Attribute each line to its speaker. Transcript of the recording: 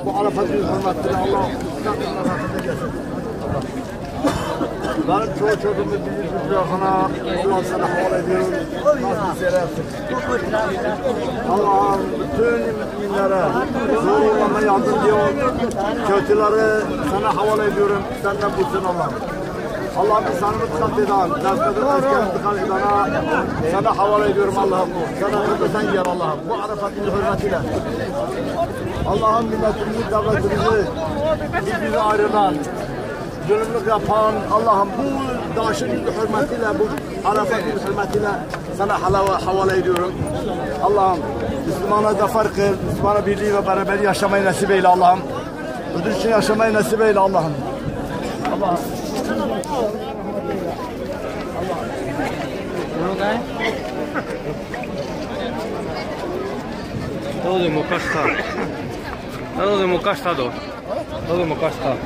Speaker 1: Bu Arafat'ın hürmetine Allah benim çocuğumu bir yakına Allah sana havale ediyorum. Nasıl seversin? Allah'ım bütün müminlere zorlama yardım diyor. Kötüleri sana havale ediyorum. Senden bulsun Allah'ım. Allah'ım insanımı tıkat eden, derslerde askerini tıkat edene sana havale ediyorum Allah'ım. Sana ödesen yer Allah'ım. Bu Arafat'ın hürmetiyle. Allah'ım milletimizi, devletimizi birbirine ayrılan, zulümlük yapan Allah'ım bu daşın hürmetiyle, bu Arafat'ın hürmetiyle sana havale ediyorum. Allah'ım Müslümana zafer kıl, Müslümana birliği ve beraber yaşamayı nasip eyle Allah'ım. Ödül için yaşamayı nasip eyle Allah'ım. Allah'ım.
Speaker 2: Todo de moca está. Todo de moca está. Todo de moca está.